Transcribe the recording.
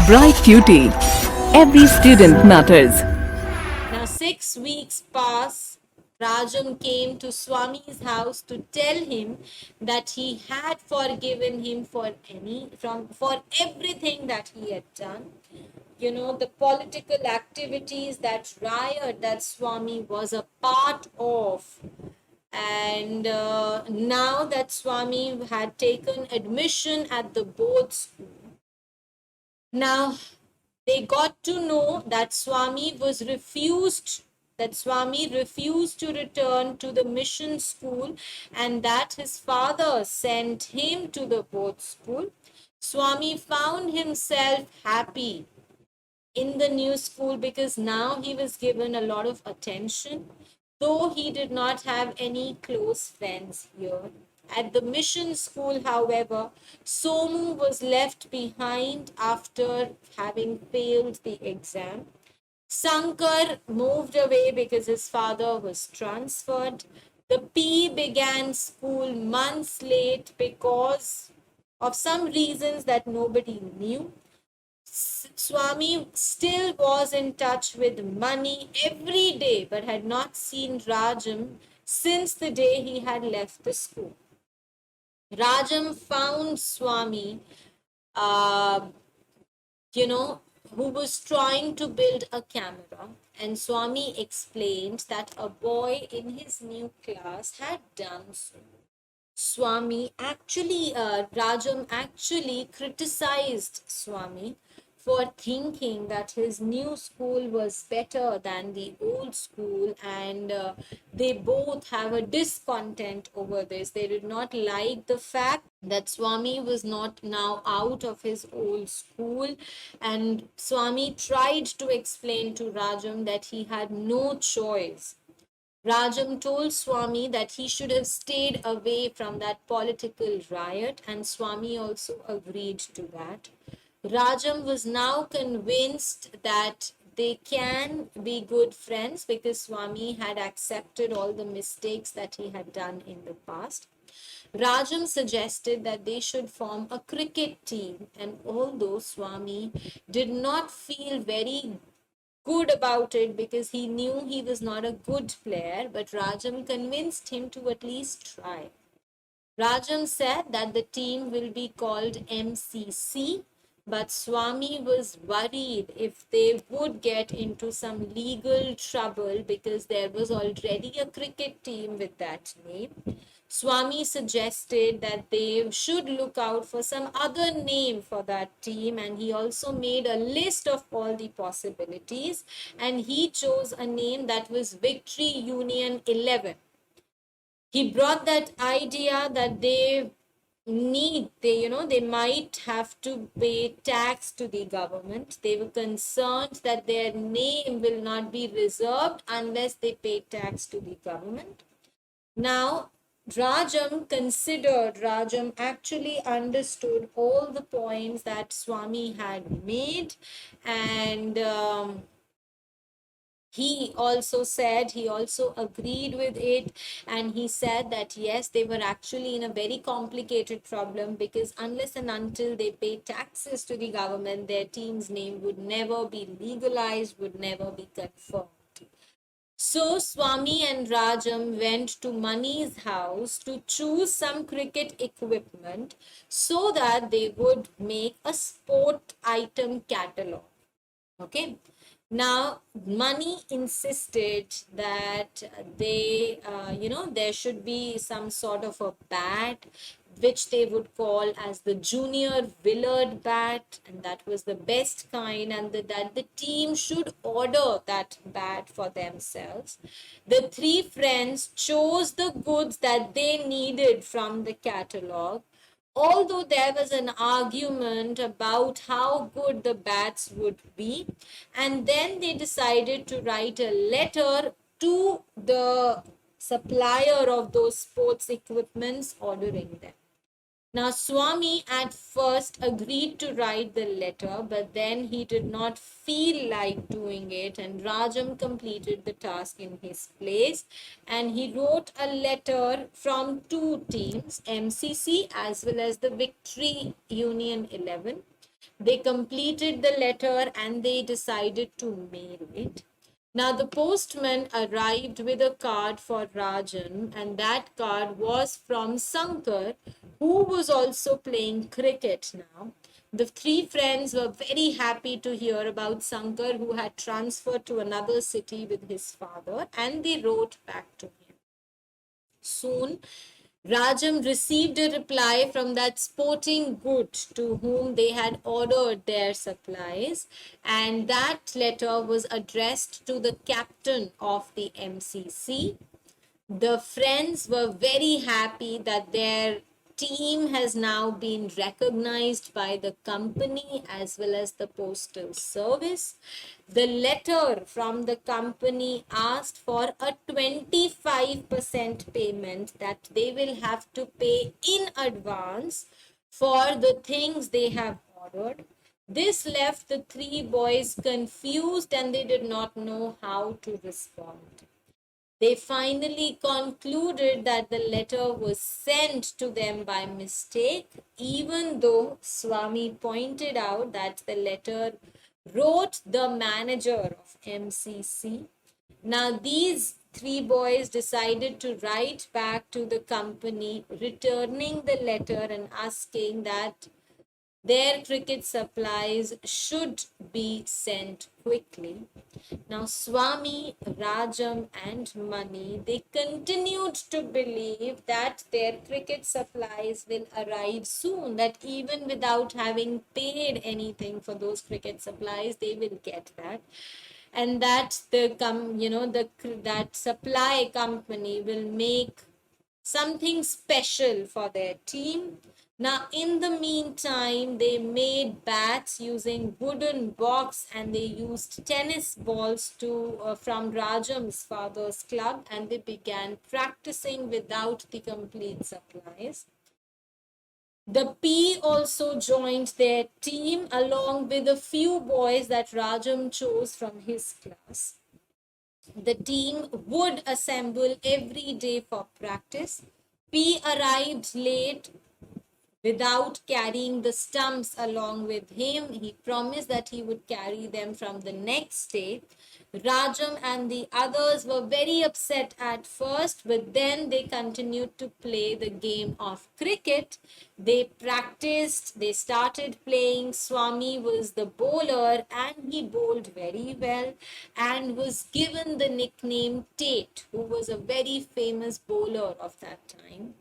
Bright Cutie. Every student matters. Now, 6 weeks pass. Rajam came to Swami's house to tell him that he had forgiven him for everything that he had done. You know, the political activities, that riot that Swami was a part of. And now that Swami had taken admission at the board school, now they got to know that Swami refused to return to the mission school, and that his father sent him to the board school. Swami found himself happy in the new school because now he was given a lot of attention, though he did not have any close friends here. At the mission school, however, Somu was left behind after having failed the exam. Sankar moved away because his father was transferred. The P began school months late because of some reasons that nobody knew. Swami still was in touch with Mani every day but had not seen Rajam since the day he had left the school. Rajam found Swami, uh, you know, who was trying to build a camera, and Swami explained that a boy in his new class had done so. Rajam actually criticized Swami for thinking that his new school was better than the old school, and they both have a discontent over this. They did not like the fact that Swami was not now out of his old school, and Swami tried to explain to Rajam that he had no choice. Rajam told Swami that he should have stayed away from that political riot, and Swami also agreed to that. Rajam was now convinced that they can be good friends because Swami had accepted all the mistakes that he had done in the past. Rajam suggested that they should form a cricket team, and although Swami did not feel very good about it because he knew he was not a good player, but Rajam convinced him to at least try. Rajam said that the team will be called MCC, but Swami was worried if they would get into some legal trouble because there was already a cricket team with that name. Swami suggested that they should look out for some other name for that team, and he also made a list of all the possibilities, and he chose a name that was Victory Union 11. He brought that idea that they might have to pay tax to the government. They were concerned that their name will not be reserved unless they pay tax to the government. Now, Rajam actually understood all the points that Swami had made, and he also agreed with it, and he said that yes, they were actually in a very complicated problem because unless and until they pay taxes to the government, their team's name would never be legalized, would never be confirmed. So Swami and Rajam went to Mani's house to choose some cricket equipment so that they would make a sport item catalog. Okay. Now, Mani insisted that there should be some sort of a bat which they would call as the junior Willard bat, and that was the best kind, and that the team should order that bat for themselves. The three friends chose the goods that they needed from the catalog, although there was an argument about how good the bats would be, and then they decided to write a letter to the supplier of those sports equipments ordering them. Now, Swami at first agreed to write the letter, but then he did not feel like doing it, and Rajam completed the task in his place. And he wrote a letter from two teams, MCC as well as the Victory Union 11. They completed the letter and they decided to mail it. Now, the postman arrived with a card for Rajan, and that card was from Sankar, who was also playing cricket now. The three friends were very happy to hear about Sankar, who had transferred to another city with his father, and they wrote back to him. Soon, Rajam received a reply from that sporting good to whom they had ordered their supplies, and that letter was addressed to the captain of the MCC. The friends were very happy that their team has now been recognized by the company as well as the postal service. The letter from the company asked for a 25% payment that they will have to pay in advance for the things they have ordered. This left the three boys confused and they did not know how to respond. They finally concluded that the letter was sent to them by mistake, even though Swami pointed out that the letter wrote the manager of MCC. Now, these three boys decided to write back to the company, returning the letter and asking that their cricket supplies should be sent quickly. Now, Swami, Rajam, and Mani, they continued to believe that their cricket supplies will arrive soon, that even without having paid anything for those cricket supplies, they will get that. And that that supply company will make something special for their team. Now, in the meantime, they made bats using wooden box and they used tennis balls from Rajam's father's club, and they began practicing without the complete supplies. The P also joined their team along with a few boys that Rajam chose from his class. The team would assemble every day for practice. P arrived late without carrying the stumps along with him. He promised that he would carry them from the next day. Rajam and the others were very upset at first, but then they continued to play the game of cricket. They practiced, they started playing. Swami was the bowler and he bowled very well and was given the nickname Tate, who was a very famous bowler of that time.